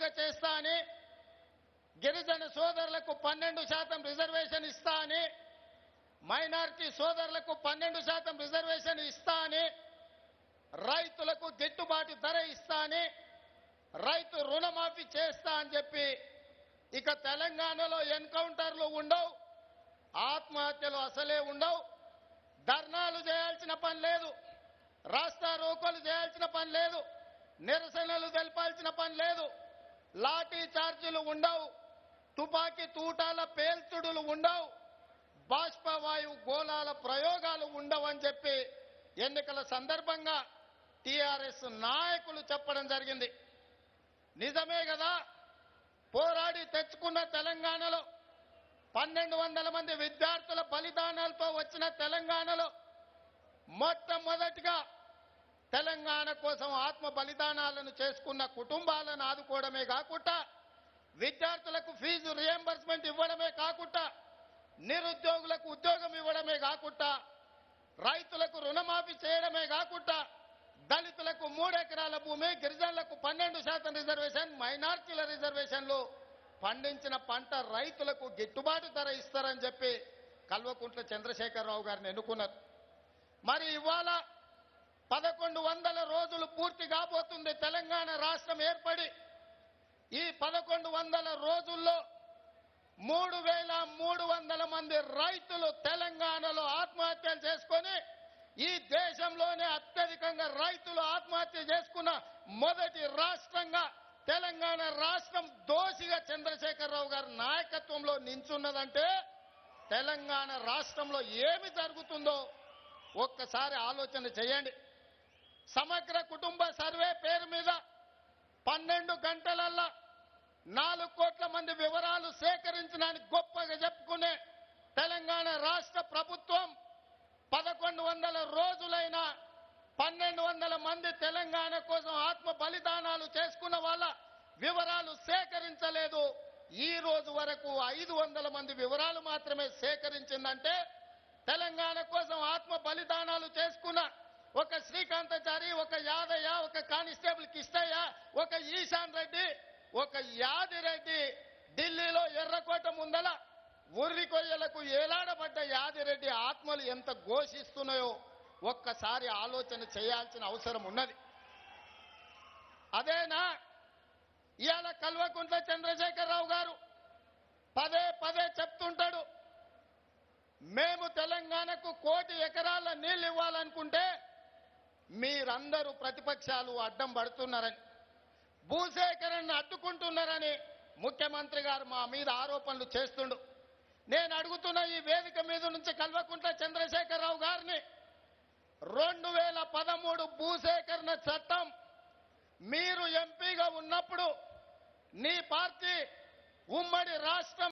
చేస్తా అని, గిరిజన సోదరులకు 12% రిజర్వేషన్ ఇస్తా అని, మైనారిటీ సోదరులకు 12% రిజర్వేషన్ ఇస్తా అని, రైతులకు గిట్టుబాటు ధర ఇస్తా అని, రైతు రుణమాఫీ చేస్తా అని చెప్పి ఇక తెలంగాణలో ఎన్కౌంటర్లు ఉండవు, ఆత్మహత్యలు అసలే ఉండవు, ధర్నాలు చేయాల్సిన పని లేదు, రాస్తా రోకోలు చేయాల్సిన పని లేదు, నిరసనలు తెలపాల్సిన పని లేదు, లాఠీ చార్జీలు ఉండవు, తుపాకీ తూటాల పేల్చుడులు ఉండవు, బాష్పవాయు గోళాల ప్రయోగాలు ఉండవని చెప్పి ఎన్నికల సందర్భంగా టీఆర్ఎస్ నాయకులు చెప్పడం జరిగింది. నిజమే కదా, పోరాడి తెచ్చుకున్న తెలంగాణలో 1200 మంది విద్యార్థుల బలిదానాలతో వచ్చిన తెలంగాణలో మొట్టమొదటిగా తెలంగాణ కోసం ఆత్మ బలిదానాలను చేసుకున్న కుటుంబాలను ఆదుకోవడమే కాకుండా, విద్యార్థులకు ఫీజు రియంబర్స్మెంట్ ఇవ్వడమే కాకుండా, నిరుద్యోగులకు ఉద్యోగం ఇవ్వడమే కాకుండా, రైతులకు రుణమాఫీ చేయడమే కాకుండా, దళితులకు 3 ఎకరాల భూమి, గిరిజనులకు 12% రిజర్వేషన్, మైనార్టీల రిజర్వేషన్లు, పండించిన పంట రైతులకు గిట్టుబాటు ధర ఇస్తారని చెప్పి కల్వకుంట్ల చంద్రశేఖరరావు గారిని ఎన్నుకున్నారు. మరి ఇవాళ 1100 రోజులు పూర్తి కాబోతుంది తెలంగాణ రాష్ట్రం ఏర్పడి. ఈ 1100 రోజుల్లో 3300 మంది రైతులు తెలంగాణలో ఆత్మహత్యలు చేసుకొని, ఈ దేశంలోనే అత్యధికంగా రైతులు ఆత్మహత్య చేసుకున్న మొదటి రాష్ట్రంగా తెలంగాణ రాష్ట్రం దోషిగా చంద్రశేఖరరావు గారి నాయకత్వంలో నించున్నదంటే తెలంగాణ రాష్ట్రంలో ఏమి జరుగుతుందో ఒక్కసారి ఆలోచన చేయండి. సమగ్ర కుటుంబ సర్వే పేరు మీద 12 గంటలల్లా 4 కోట్ల మంది వివరాలు సేకరించడానికి గొప్పగా చెప్పుకునే తెలంగాణ రాష్ట్ర ప్రభుత్వం 1100 రోజులైనా 1200 మంది తెలంగాణ కోసం ఆత్మ బలిదానాలు చేసుకున్న వాళ్ళ వివరాలు సేకరించలేదు. ఈ రోజు వరకు 500 మంది వివరాలు మాత్రమే సేకరించిందంటే తెలంగాణ కోసం ఆత్మ బలిదానాలు చేసుకున్న ఒక శ్రీకాంతాచారి, ఒక యాదయ్య, ఒక కానిస్టేబుల్ కిష్టయ్య, ఒక ఈశాన్ రెడ్డి, ఒక యాదిరెడ్డి ఢిల్లీలో ఎర్రకోట ముందల ఉర్రి కొయ్యలకు ఏలాడబడ్డ యాదిరెడ్డి ఆత్మలు ఎంత ఘోషిస్తున్నాయో ఒక్కసారి ఆలోచన చేయాల్సిన అవసరం ఉన్నది. అదేనా ఇవాళ కల్వకుంట్ల చంద్రశేఖరరావు గారు పదే పదే చెప్తుంటాడు, మేము తెలంగాణకు 1 కోటి ఎకరాల నీళ్లు ఇవ్వాలనుకుంటే మీరందరూ ప్రతిపక్షాలు అడ్డం పడుతున్నారని, భూసేకరణను అడ్డుకుంటున్నారని ముఖ్యమంత్రి గారు మా మీద ఆరోపణలు చేస్తుండు. నేను అడుగుతున్న ఈ వేదిక మీద నుంచి కల్వకుంట్ల చంద్రశేఖరరావు గారిని, 2013 భూసేకరణ చట్టం మీరు ఎంపీగా ఉన్నప్పుడు నీ పార్టీ ఉమ్మడి రాష్ట్రం